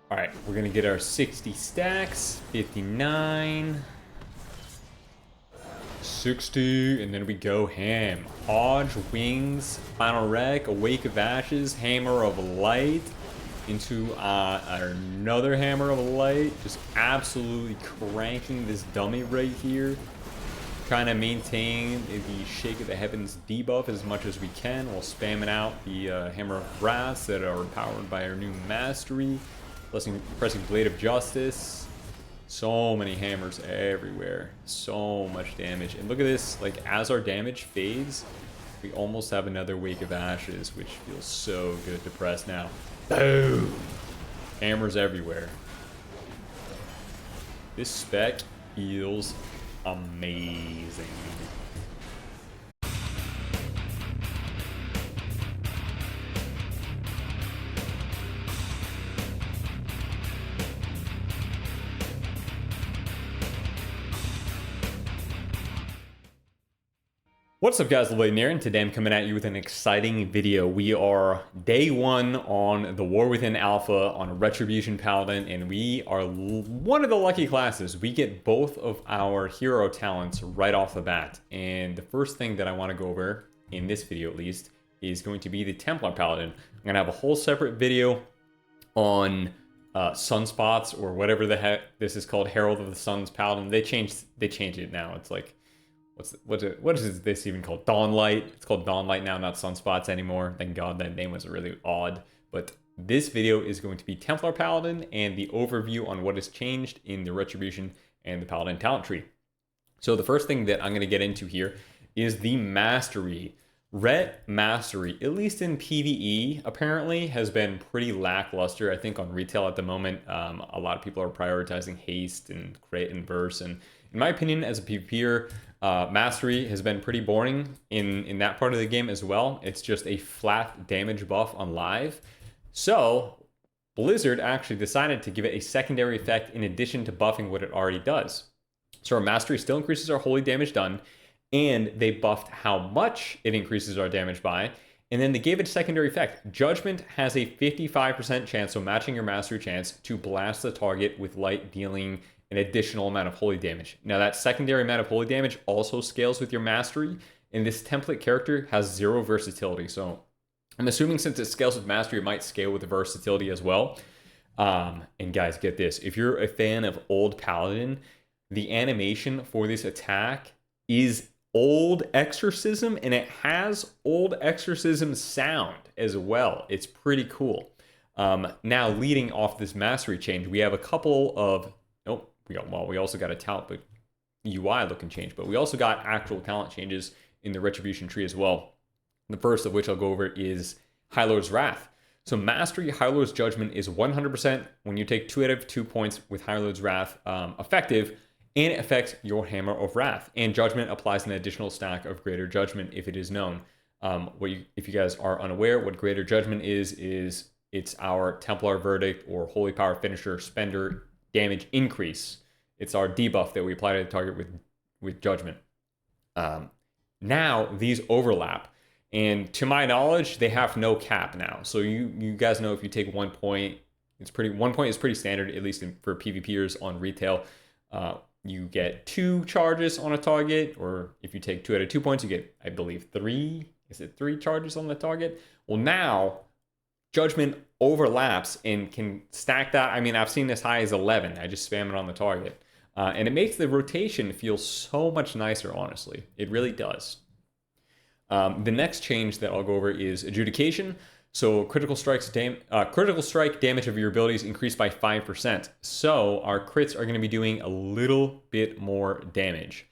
All right, we're gonna get our 60 stacks, 59, 60, and then we go ham. Hodge, Wings, Final Wreck, Awake of Ashes, Hammer of Light, into another Hammer of Light. Just absolutely cranking this dummy right here. Trying to maintain the Shake of the Heavens debuff as much as we can while spamming out the Hammer of Wraths that are powered by our new mastery. Pressing Blade of Justice. So many hammers everywhere. So much damage. And look at this, like as our damage fades, we almost have another Wake of Ashes, which feels so good to press now. Boom! Hammers everywhere. This spec feels amazing. What's up guys, Lvladen here, and today I'm coming at you with an exciting video. We are day one on the War Within Alpha on Retribution Paladin, and we are one of the lucky classes. We get both of our hero talents right off the bat. And the first thing that I want to go over, in this video at least, is going to be the Templar Paladin. I'm going to have a whole separate video on Sunspots, or whatever the heck this is called, Herald of the Suns Paladin. They changed it now. It's like, what is this even called? Dawnlight. It's called Dawnlight now, not Sunspots anymore. Thank God, that name was really odd. But this video is going to be Templar Paladin and the overview on what has changed in the Retribution and the Paladin talent tree. So the first thing that I'm going to get into here is the Mastery. RET Mastery, at least in PvE, apparently has been pretty lackluster. I think on retail at the moment, a lot of people are prioritizing haste and crit and verse. And in my opinion, as a PvPer, Mastery has been pretty boring in that part of the game as well. It's just a flat damage buff on live. So Blizzard actually decided to give it a secondary effect in addition to buffing what it already does. So our Mastery still increases our holy damage done, and they buffed how much it increases our damage by, and then they gave it a secondary effect. Judgment has a 55% chance, so matching your Mastery chance, to blast the target with light, dealing an additional amount of holy damage. Now that secondary amount of holy damage also scales with your Mastery, and this template character has 0 versatility. So I'm assuming since it scales with Mastery, it might scale with the versatility as well. And guys, get this. If you're a fan of old Paladin, the animation for this attack is Old Exorcism, and it has Old Exorcism sound as well. It's pretty cool. Now, leading off this Mastery change, we have a couple of... we also got a talent but UI looking change, but we also got actual talent changes in the Retribution tree as well. The first of which I'll go over is High Lord's Wrath. So Mastery High Lord's Judgment is 100% when you take 2 out of 2 points with High Lord's Wrath effective, and it affects your Hammer of Wrath. And Judgment applies an additional stack of Greater Judgment if it is known. If you guys are unaware, what Greater Judgment is it's our Templar Verdict or Holy Power Finisher Spender damage increase. It's our debuff that we apply to the target with Judgment. Now these overlap, and to my knowledge, they have no cap now. So you guys know if you take 1 point, 1 point is pretty standard, at least for PvPers on retail. You get 2 charges on a target, or if you take 2 out of 2 points, you get, I believe, 3. Is it 3 charges on the target? Well, now Judgment overlaps and can stack that. I mean, I've seen as high as 11. I just spam it on the target. And it makes the rotation feel so much nicer, honestly. It really does. The next change that I'll go over is Adjudication. So critical strike damage of your abilities increased by 5%. So our crits are going to be doing a little bit more damage.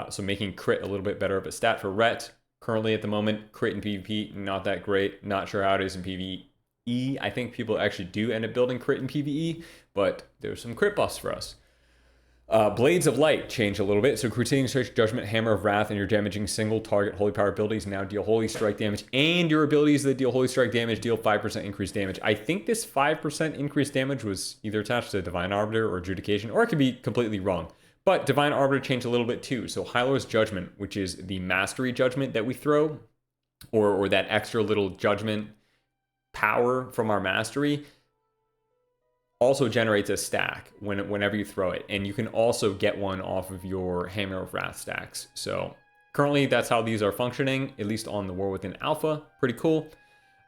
So making crit a little bit better of a stat for RET. Currently at the moment, crit in PvP, not that great. Not sure how it is in PvE. I think people actually do end up building crit in PvE, but there's some crit buffs for us. Blades of Light change a little bit. So Crusading Strike, Judgment, Hammer of Wrath, and your damaging single target Holy Power abilities now deal Holy Strike damage, and your abilities that deal Holy Strike damage deal 5% increased damage. I think this 5% increased damage was either attached to Divine Arbiter or Adjudication, or it could be completely wrong. But Divine Arbiter changed a little bit too. So High Lord's Judgment, which is the Mastery Judgment that we throw, or that extra little Judgment power from our Mastery, also generates a stack whenever you throw it. And you can also get one off of your Hammer of Wrath stacks. So currently that's how these are functioning, at least on the War Within Alpha. Pretty cool.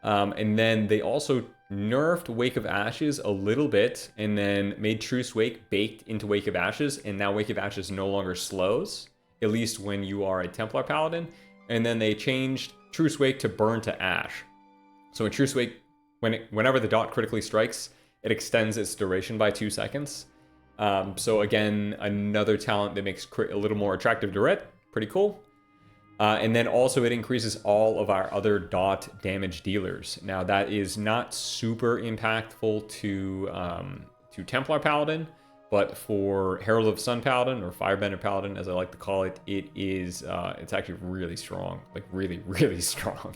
And then they also nerfed Wake of Ashes a little bit and then made Truce Wake baked into Wake of Ashes. And now Wake of Ashes no longer slows, at least when you are a Templar Paladin. And then they changed Truce Wake to Burn to Ash. So in Truce Wake, whenever the dot critically strikes, it extends its duration by 2 seconds. So again, another talent that makes crit a little more attractive to RET. Pretty cool. And then also it increases all of our other dot damage dealers. Now that is not super impactful to Templar Paladin, but for Herald of Sun Paladin, or Firebender Paladin as I like to call it, it's actually really strong, like really, really strong.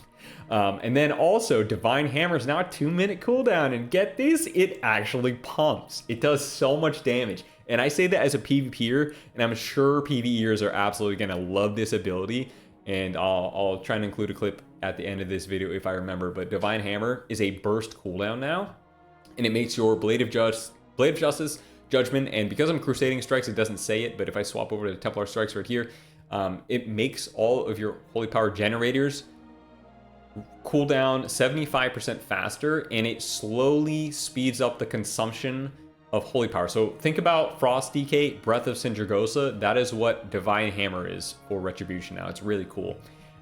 And then also Divine Hammer is now a 2-minute cooldown, and get this, it actually pumps. It does so much damage. And I say that as a PvPer, and I'm sure PvEers are absolutely gonna love this ability. And I'll try and include a clip at the end of this video if I remember, but Divine Hammer is a burst cooldown now, and it makes your Blade of Justice, Judgment, and because I'm Crusading Strikes, it doesn't say it, but if I swap over to Templar Strikes right here, it makes all of your Holy Power generators cool down 75% faster, and it slowly speeds up the consumption of Holy Power. So think about Frost DK, Breath of Sindragosa. That is what Divine Hammer is for Retribution now. It's really cool.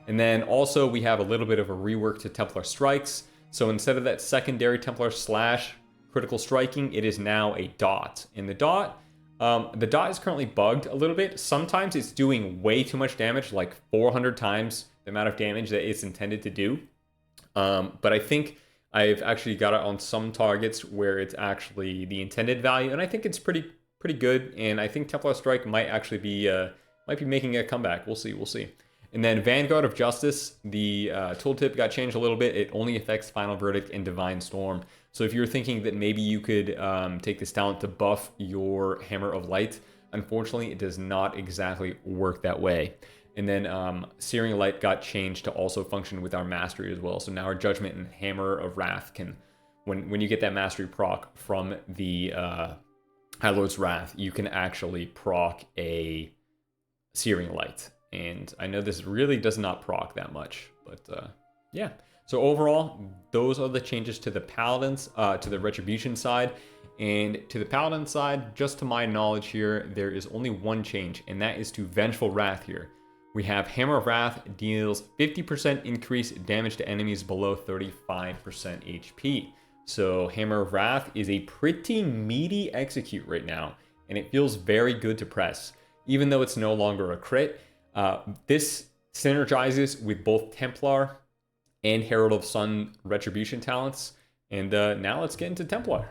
And then also we have a little bit of a rework to Templar Strikes. So instead of that secondary Templar slash critical striking, it is now a dot. And the dot is currently bugged a little bit. Sometimes it's doing way too much damage, like 400 times the amount of damage that it's intended to do. But I think I've actually got it on some targets where it's actually the intended value, and I think it's pretty good. And I think Templar Strike might actually be making a comeback. We'll see. And then Vanguard of Justice, the tooltip got changed a little bit. It only affects Final Verdict and Divine Storm. So if you're thinking that maybe you could take this talent to buff your Hammer of Light, unfortunately, it does not exactly work that way. And then Searing Light got changed to also function with our Mastery as well. So now our Judgment and Hammer of Wrath can, when you get that Mastery proc from the High Lord's Wrath, you can actually proc a Searing Light. And I know this really does not proc that much, but yeah. So overall, those are the changes to the Paladins, to the Retribution side. And to the Paladin side, just to my knowledge here, there is only one change, and that is to Vengeful Wrath here. We have Hammer of Wrath deals 50% increased damage to enemies below 35% HP. So Hammer of Wrath is a pretty meaty execute right now, and it feels very good to press. Even though it's no longer a crit, this synergizes with both Templar and Herald of Sun Retribution talents. And now let's get into Templar.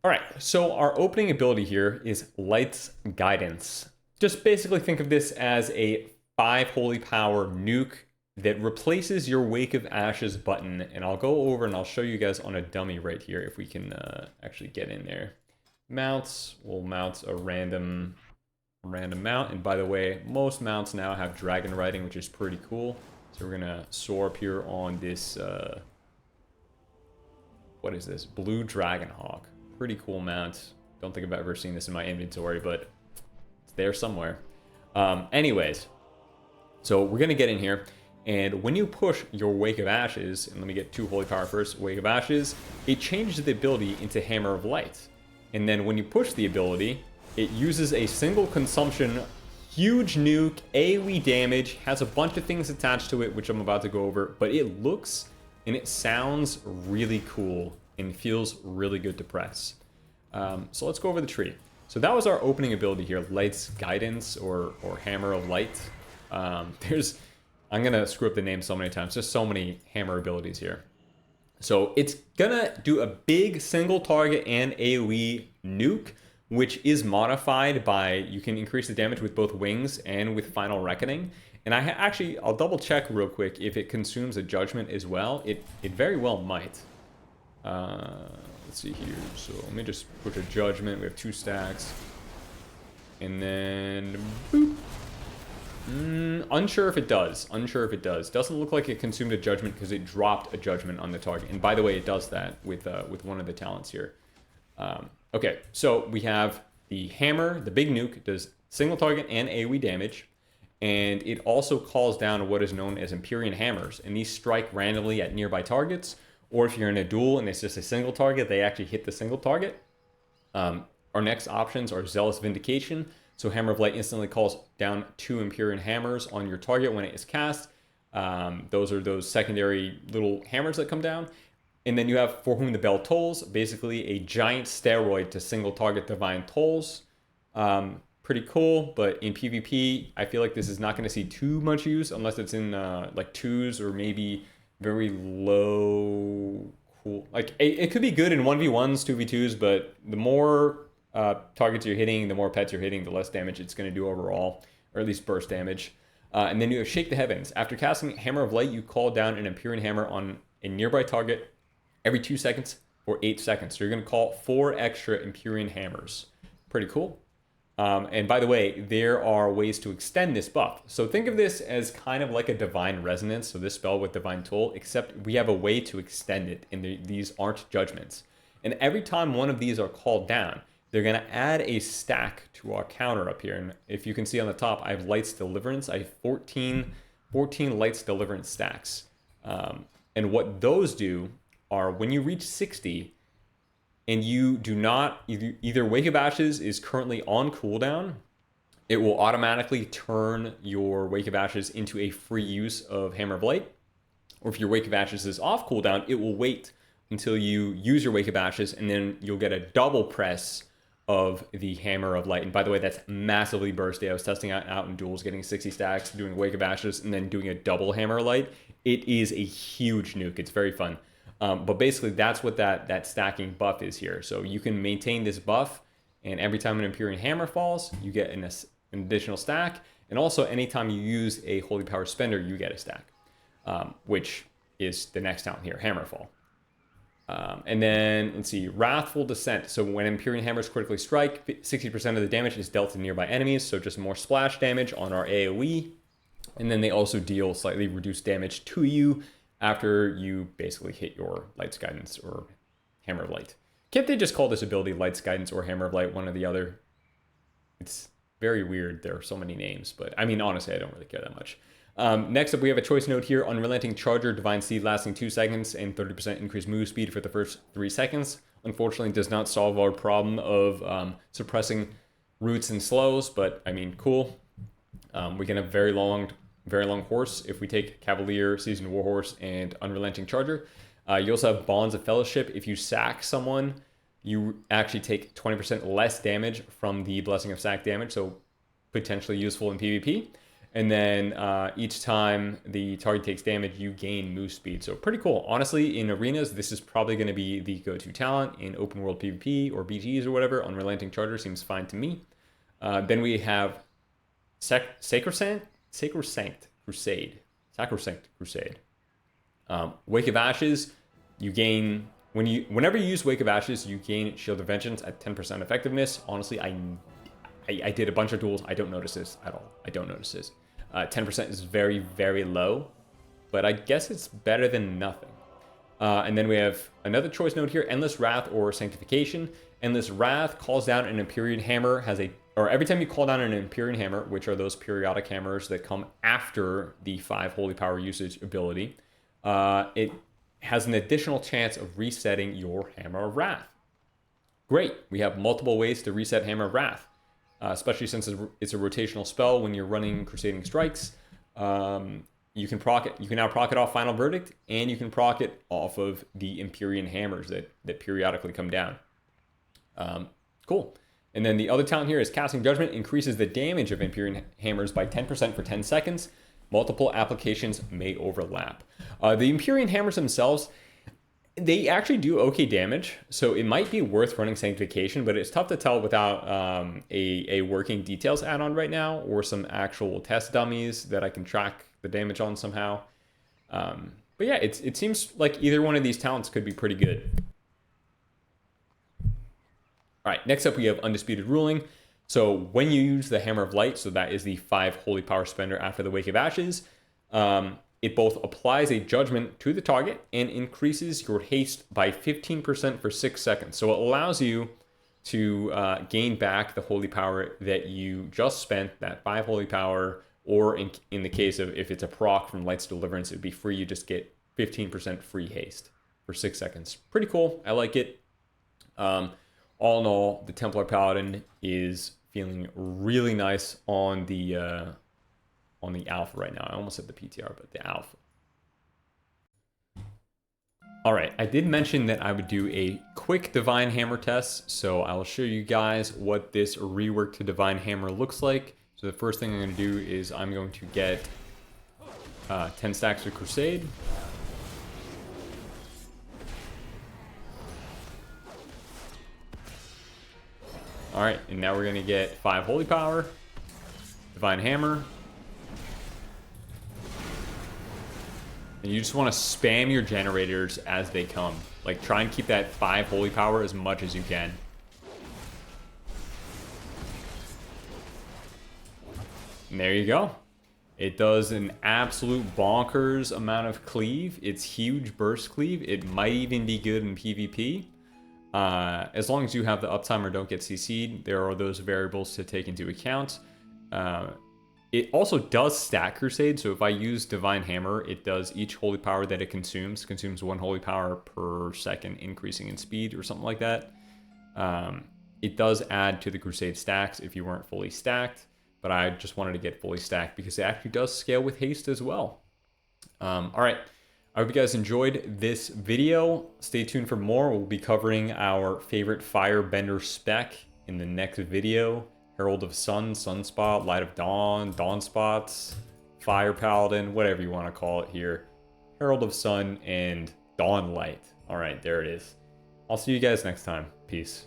All right, so our opening ability here is Light's Guidance. Just basically think of this as a 5 Holy Power nuke that replaces your Wake of Ashes button. And I'll go over and I'll show you guys on a dummy right here if we can actually get in there. Mounts, we'll mount a random mount. And by the way, most mounts now have dragon riding, which is pretty cool. So we're gonna soar up here on this, what is this? Blue Dragon Hawk. Pretty cool mount. Don't think I've ever seen this in my inventory, but there somewhere. Anyways, so we're gonna get in here, and when you push your Wake of Ashes, and let me get 2 Holy Power first, Wake of Ashes, it changes the ability into Hammer of Light. And then when you push the ability, it uses a single consumption, huge nuke, AoE damage, has a bunch of things attached to it, which I'm about to go over, but it looks and it sounds really cool and feels really good to press. So let's go over the tree. So that was our opening ability here, Light's Guidance or Hammer of Light. I'm gonna screw up the name so many times. There's so many hammer abilities here. So it's gonna do a big single target and AoE nuke, which is modified by, you can increase the damage with both wings and with Final Reckoning. And I'll double check real quick if it consumes a Judgment as well. It very well might. Let's see here. So let me just push a Judgment. We have 2 stacks. And then boop. Unsure if it does. Unsure if it does. Doesn't look like it consumed a judgment because it dropped a judgment on the target. And by the way, it does that with one of the talents here. Okay, so we have the hammer, the big nuke, does single target and AoE damage. And it also calls down what is known as Empyrean hammers. And these strike randomly at nearby targets. Or if you're in a duel and it's just a single target, they actually hit the single target. Our next options are Zealous Vindication. So Hammer of Light instantly calls down 2 Empyrean hammers on your target when it is cast. Those are those secondary little hammers that come down. And then you have For Whom the Bell Tolls, basically a giant steroid to single target Divine Tolls. Pretty cool, but in PvP, I feel like this is not going to see too much use unless it's in like 2s or maybe very low cool. Like it could be good in 1v1s, 2v2s, but the more targets you're hitting, the more pets you're hitting, the less damage it's going to do overall, or at least burst damage. And then you have Shake the Heavens. After casting Hammer of Light, you call down an Empyrean Hammer on a nearby target every 2 seconds for 8 seconds. So you're going to call 4 extra Empyrean Hammers. Pretty cool. And by the way, there are ways to extend this buff. So think of this as kind of like a Divine Resonance, so this spell with Divine Toll, except we have a way to extend it, and these aren't judgments. And every time one of these are called down, they're going to add a stack to our counter up here. And if you can see on the top, I have Light's Deliverance. I have 14 Light's Deliverance stacks. And what those do are when you reach 60, and you do not, either Wake of Ashes is currently on cooldown, it will automatically turn your Wake of Ashes into a free use of Hammer of Light. Or if your Wake of Ashes is off cooldown, it will wait until you use your Wake of Ashes, and then you'll get a double press of the Hammer of Light. And by the way, that's massively bursty. I was testing out in duels, getting 60 stacks, doing Wake of Ashes, and then doing a double Hammer of Light. It is a huge nuke. It's very fun. But basically, that's what that stacking buff is here. So you can maintain this buff, and every time an Empyrean Hammer falls, you get an additional stack. And also, anytime you use a Holy Power Spender, you get a stack, which is the next talent here, Hammerfall. And then, let's see, Wrathful Descent. So when Empyrean Hammers critically strike, 60% of the damage is dealt to nearby enemies, so just more splash damage on our AoE. And then they also deal slightly reduced damage to you after you basically hit your Light's Guidance or Hammer of Light. Can't they just call this ability Light's Guidance or Hammer of Light, one or the other? It's very weird. There are so many names, but I mean, honestly, I don't really care that much. Next up, we have a choice note here. Unrelenting Charger, Divine Seed lasting 2 seconds and 30% increased move speed for the first 3 seconds. Unfortunately, does not solve our problem of suppressing roots and slows, but I mean, cool. We can have very long horse if we take Cavalier, Seasoned Warhorse, and Unrelenting Charger. You also have Bonds of Fellowship. If you sack someone, you actually take 20% less damage from the Blessing of Sack damage, so potentially useful in PvP. And then each time the target takes damage, you gain move speed. So pretty cool. Honestly, in arenas, this is probably going to be the go-to talent. In open world PvP or BGs or whatever, Unrelenting Charger seems fine to me. Then we have Sacrosanct Crusade. Wake of Ashes, you gain... Whenever you use Wake of Ashes, you gain Shield of Vengeance at 10% effectiveness. Honestly, I did a bunch of duels. I don't notice this at all. 10% is very, very low, but I guess it's better than nothing. And then we have another choice note here, Endless Wrath or Sanctification. Endless Wrath calls down an Empyrean Hammer, every time you call down an Empyrean Hammer, which are those periodic hammers that come after the 5 Holy Power usage ability, it has an additional chance of resetting your Hammer of Wrath. Great. We have multiple ways to reset Hammer of Wrath. Especially since it's a rotational spell when you're running Crusading Strikes. You can now proc it off Final Verdict, and you can proc it off of the Empyrean Hammers that periodically come down. Cool. And then the other talent here is Casting Judgment, increases the damage of Empyrean Hammers by 10% for 10 seconds. Multiple applications may overlap. The Empyrean Hammers themselves, they actually do okay damage, so it might be worth running Sanctification, but it's tough to tell without a working details add-on right now, or some actual test dummies that I can track the damage on somehow. But yeah, it seems like either one of these talents could be pretty good. All right, next up we have Undisputed Ruling. So when you use the Hammer of Light, so that is the 5 Holy Power spender after the Wake of Ashes, it both applies a judgment to the target and increases your haste by 15% for 6 seconds. So it allows you to gain back the Holy Power that you just spent, that 5 Holy Power, or in the case of if it's a proc from Light's Deliverance, it would be free. You just get 15% free haste for 6 seconds. Pretty cool. I like it. All in all, the Templar Paladin is feeling really nice on the alpha right now. I almost said the PTR, but the alpha. All right, I did mention that I would do a quick Divine Hammer test, so I will show you guys what this rework to Divine Hammer looks like. So the first thing I'm going to do is I'm going to get 10 stacks of Crusade. All right, and now we're going to get 5 Holy Power, Divine Hammer. And you just want to spam your generators as they come. Like, try and keep that 5 Holy Power as much as you can. And there you go. It does an absolute bonkers amount of cleave. It's huge burst cleave. It might even be good in PvP. As long as you have the uptime or don't get CC'd, there are those variables to take into account. It also does stack Crusade, so if I use Divine Hammer, it does each Holy Power that it consumes 1 Holy Power per second, increasing in speed or something like that. It does add to the Crusade stacks if you weren't fully stacked, but I just wanted to get fully stacked because it actually does scale with haste as well. All right, I hope you guys enjoyed this video. Stay tuned for more. We'll be covering our favorite Firebender spec in the next video. Herald of Sun, Sunspot, Light of Dawn, Dawn Spots, Fire Paladin, whatever you want to call it here. Herald of Sun and Dawn Light. All right, there it is. I'll see you guys next time. Peace.